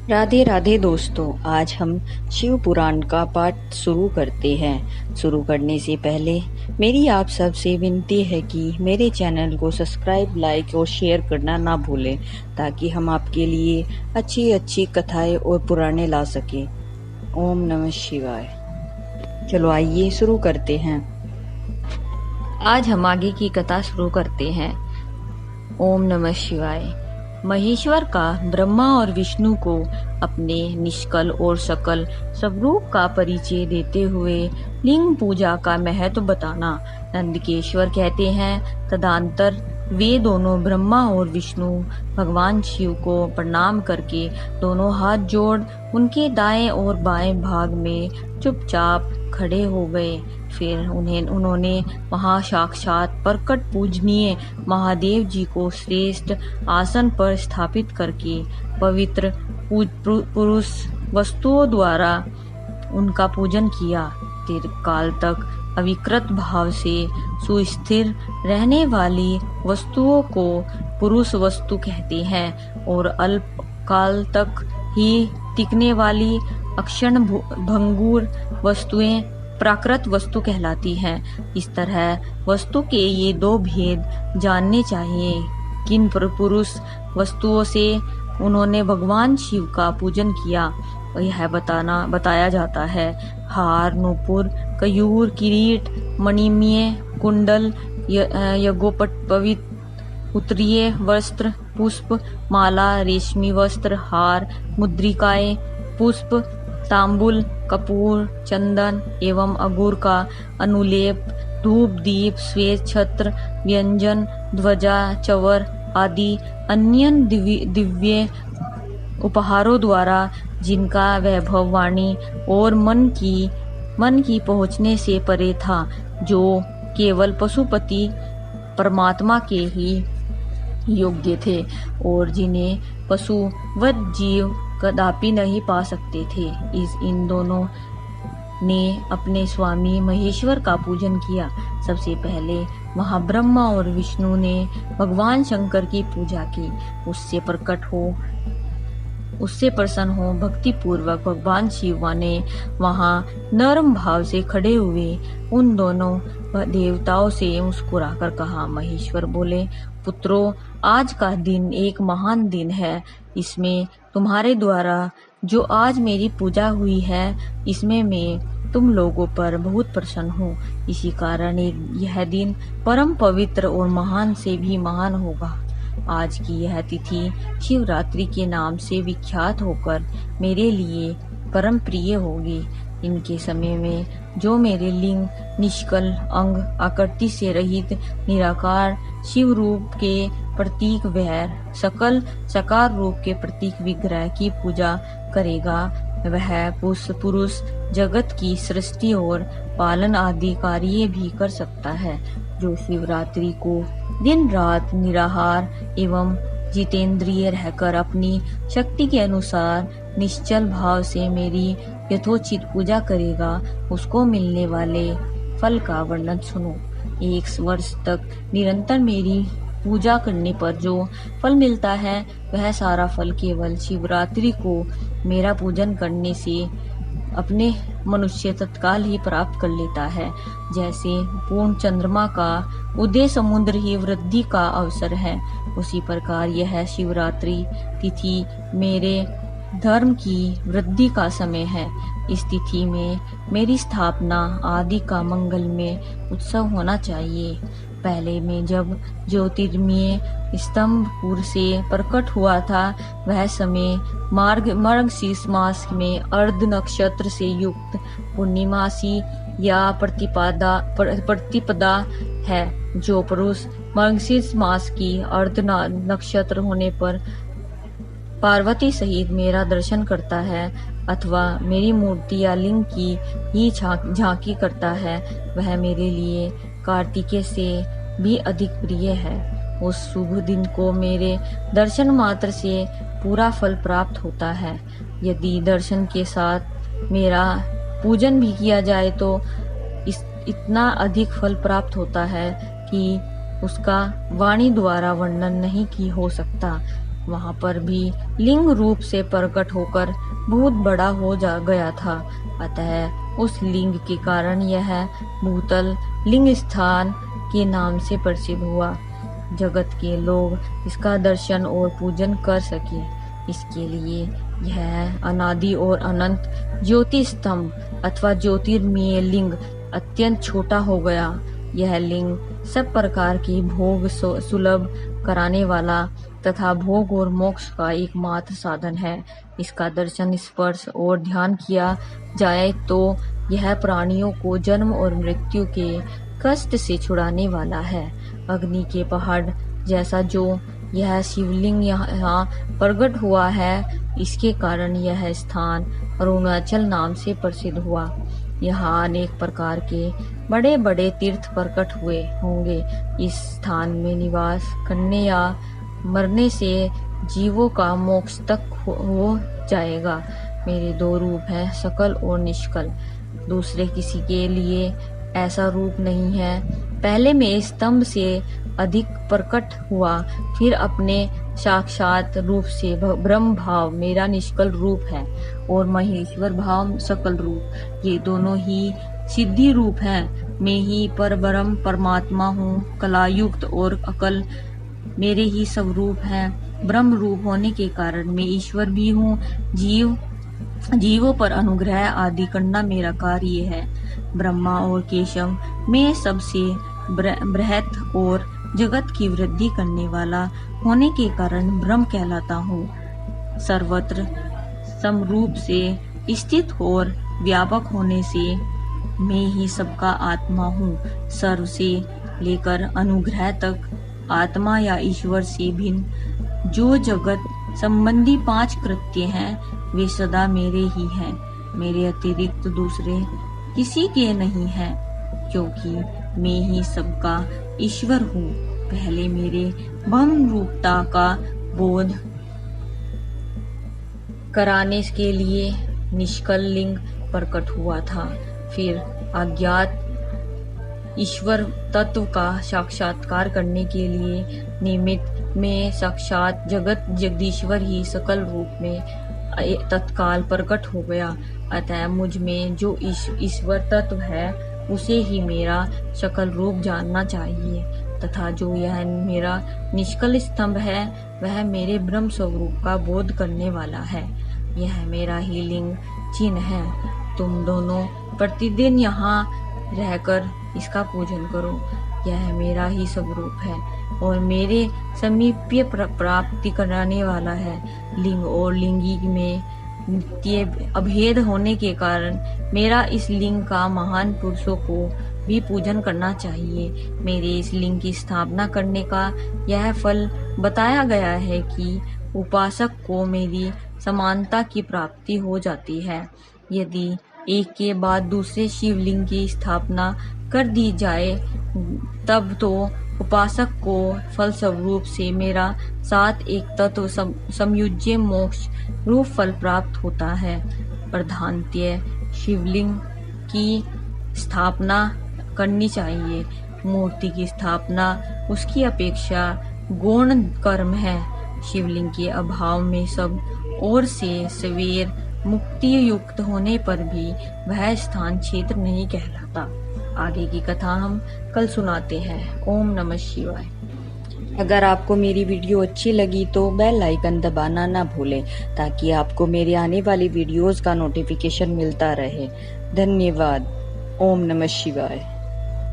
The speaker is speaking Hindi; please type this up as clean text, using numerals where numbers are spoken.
राधे राधे दोस्तों, आज हम शिव पुराण का पाठ शुरू करते हैं। शुरू करने से पहले मेरी आप सबसे विनती है कि मेरे चैनल को सब्सक्राइब, लाइक और शेयर करना ना भूलें, ताकि हम आपके लिए अच्छी अच्छी कथाएं और पुराणे ला सकें। ओम नमः शिवाय। चलो आइए शुरू करते हैं। आज हम आगे की कथा शुरू करते हैं। ओम नमः शिवाय। महेश्वर का ब्रह्मा और विष्णु को अपने निष्कल और सकल स्वरूप का परिचय देते हुए लिंग पूजा का महत्व बताना। नंदकेश्वर कहते हैं, तदंतर वे दोनों ब्रह्मा और विष्णु भगवान शिव को प्रणाम करके दोनों हाथ जोड़ उनके दाएं और बाएं भाग में चुपचाप खड़े हो गए। फिर उन्होंने वहां साक्षात प्रकट पूजनीय महादेव जी को श्रेष्ठ आसन पर स्थापित करके पवित्र पुरुष वस्तुओं द्वारा उनका पूजन किया। दीर्घकाल तक अविकृत भाव से सुस्थिर रहने वाली वस्तुओं को पुरुष वस्तु कहते हैं और अल्प काल तक ही टिकने वाली अक्षण भंगुर वस्तुएं प्राकृत वस्तु कहलाती हैं। इस तरह वस्तु के ये दो भेद जानने चाहिए। किन पुरुष वस्तुओं से उन्होंने भगवान शिव का पूजन किया, यह बताया जाता है। हार, नूपुर, कयूर, किरीट, मणिमय, कुंडल, यज्ञोपवीत, उत्तरीय वस्त्र, पुष्प, माला, रेशमी वस्त्र, हार, मुद्रिकाएं, पुष्प, तांबुल, कपूर, चंदन एवं अगुर का अनुलेप, धूप, दीप, श्वेत छत्र, व्यंजन, ध्वजा, चवर आदि अन्य दिव्य उपहारों द्वारा जिनका वैभव वाणी और मन की पहुँचने से परे था, जो केवल पशुपति परमात्मा के ही योग्य थे और जिन्हें पशुवत जीव कदापि नहीं पा सकते थे। इन दोनों ने अपने स्वामी महेश्वर का पूजन किया। सबसे पहले वहां ब्रह्मा और विष्णु ने भगवान शंकर की पूजा की। उससे प्रसन्न हो भक्ति पूर्वक भगवान शिव ने वहां नरम भाव से खड़े हुए उन दोनों देवताओं से मुस्कुराकर कहा। महेश्वर बोले, पुत्रों, आज का दिन एक महान दिन है। इसमें तुम्हारे द्वारा जो आज मेरी पूजा हुई है, इसमें मैं तुम लोगों पर बहुत प्रसन्न हूँ। इसी कारण यह दिन परम पवित्र और महान से भी महान होगा। आज की यह तिथि शिवरात्रि के नाम से विख्यात होकर मेरे लिए परम प्रिय होगी। इनके समय में जो मेरे लिंग, निष्कल अंग, आकृति से रहित निराकार शिव रूप के प्रतीक वैर सकल सकार रूप के प्रतीक विग्रह की पूजा करेगा, वह पुरुष जगत की सृष्टि और पालन आदि कार्य भी कर सकता है। जो शिवरात्रि को दिन रात निराहार एवं जितेंद्रिय रहकर अपनी शक्ति के अनुसार निश्चल भाव से मेरी यथोचित पूजा करेगा, उसको मिलने वाले फल का वर्णन सुनो। 1 वर्ष तक निरंतर मेरी पूजा करने पर जो फल मिलता है, वह सारा फल केवल शिवरात्रि को मेरा पूजन करने से अपने मनुष्य तत्काल ही प्राप्त कर लेता है। जैसे पूर्ण चंद्रमा का उदय समुद्र ही वृद्धि का अवसर है, उसी प्रकार यह शिवरात्रि तिथि मेरे धर्म की वृद्धि का समय है। इस तिथि में मेरी स्थापना आदि का मंगल में उत्सव होना चाहिए। पहले में जब ज्योतिर्मय स्तंभपुर से प्रकट हुआ था, वह समय मार्गशीर्ष मास में अर्ध नक्षत्र से युक्त पूर्णिमासी या प्रतिपदा है। जो पुरुष मार्गशीर्ष मास की अर्ध नक्षत्र होने पर पार्वती सहित मेरा दर्शन करता है अथवा मेरी मूर्ति या लिंग की ही झांकी करता है, वह मेरे लिए कार्तिकेय से भी अधिक प्रिय है। उस शुभ दिन को मेरे दर्शन मात्र से पूरा फल प्राप्त होता है। यदि दर्शन के साथ मेरा पूजन भी किया जाए तो इतना अधिक फल प्राप्त होता है कि उसका वाणी द्वारा वर्णन नहीं की हो सकता। वहाँ पर भी लिंग रूप से प्रकट होकर बहुत बड़ा हो जा गया था। अतः उस लिंग के कारण यह भूतल लिंग स्थान के नाम से प्रसिद्ध हुआ। जगत के लोग इसका दर्शन और पूजन कर सके, इसके लिए यह अनादि और अनंत ज्योति स्तंभ अथवा ज्योतिर्मय लिंग अत्यंत छोटा हो गया। यह लिंग सब प्रकार की भोग सुलभ कराने वाला तथा भोग और मोक्ष का एकमात्र साधन है। इसका दर्शन, स्पर्श और ध्यान किया जाए तो यह प्राणियों को जन्म और मृत्यु के कष्ट से छुड़ाने वाला है। अग्नि के पहाड़ जैसा जो यह शिवलिंग यहाँ प्रकट हुआ है, इसके कारण यह स्थान अरुणाचल नाम से प्रसिद्ध हुआ। यहाँ अनेक प्रकार के बड़े बड़े तीर्थ प्रकट हुए होंगे। इस स्थान में निवास करने या मरने से जीवों का मोक्ष तक हो जाएगा। मेरे दो रूप हैं, सकल और निष्कल। दूसरे किसी के लिए ऐसा रूप नहीं है। पहले मैं स्तंभ से अधिक प्रकट हुआ, फिर अपने साक्षात रूप से ब्रह्म भाव मेरा निष्कल रूप है और महेश्वर भाव सकल रूप। ये दोनों ही सिद्धि रूप हैं। मैं ही पर ब्रह्म परमात्मा हूँ। कलायुक्त और अकल मेरे ही स्वरूप हैं। ब्रह्म रूप होने के कारण मैं ईश्वर भी हूँ। जीवों पर अनुग्रह आदि करना मेरा कार्य है। ब्रह्मा और केशव में सबसे बृहत और जगत की वृद्धि करने वाला होने के कारण ब्रह्म कहलाता हूँ। सर्वत्र समरूप से स्थित और व्यापक होने से मैं ही सबका आत्मा हूँ। सर्व से लेकर अनुग्रह तक आत्मा या ईश्वर से भिन्न जो जगत संबंधी 5 कृत्य हैं, वे सदा मेरे ही हैं। मेरे अतिरिक्त दूसरे किसी के नहीं हैं, क्योंकि मैं ही सबका ईश्वर हूँ। पहले मेरे ब्रह्म रूपता का बोध कराने के लिए निष्कल लिंग प्रकट हुआ था। फिर अज्ञात ईश्वर तत्व का साक्षात्कार करने के लिए निमित्त में साक्षात जगत जगदीश्वर ही सकल रूप में तत्काल प्रकट हो गया। अतः मुझ में जो ईश्वर तत्व है उसे ही मेरा सकल रूप जानना चाहिए, तथा जो यह मेरा निष्कल स्तंभ है वह मेरे ब्रह्म स्वरूप का बोध करने वाला है। यह मेरा ही लिंग चिन्ह है। तुम दोनों प्रतिदिन यहाँ रहकर इसका पूजन करो। यह मेरा ही स्वरूप है और मेरे समीप्य प्राप्ति कराने वाला है। लिंग और लिंगी में नित्य अभेद होने के कारण मेरा इस लिंग का महान पुरुषों को भी पूजन करना चाहिए। मेरे इस लिंग की स्थापना करने का यह फल बताया गया है कि उपासक को मेरी समानता की प्राप्ति हो जाती है। यदि एक के बाद दूसरे शिवलिंग की स्थापना कर दी जाए तब तो उपासक को फलस्वरूप से मेरा साथ एक तत्व समयुज्य मोक्ष रूप फल प्राप्त होता है। प्रधानतः शिवलिंग की स्थापना करनी चाहिए। मूर्ति की स्थापना उसकी अपेक्षा गौण कर्म है। शिवलिंग के अभाव में सब ओर से सवेर मुक्ति युक्त होने पर भी वह स्थान क्षेत्र नहीं कहलाता। आगे की कथा हम कल सुनाते हैं। ओम नमः शिवाय। अगर आपको मेरी वीडियो अच्छी लगी तो बेल आइकन दबाना ना भूलें, ताकि आपको मेरे आने वाली वीडियोस का नोटिफिकेशन मिलता रहे। धन्यवाद। ओम नमः शिवाय।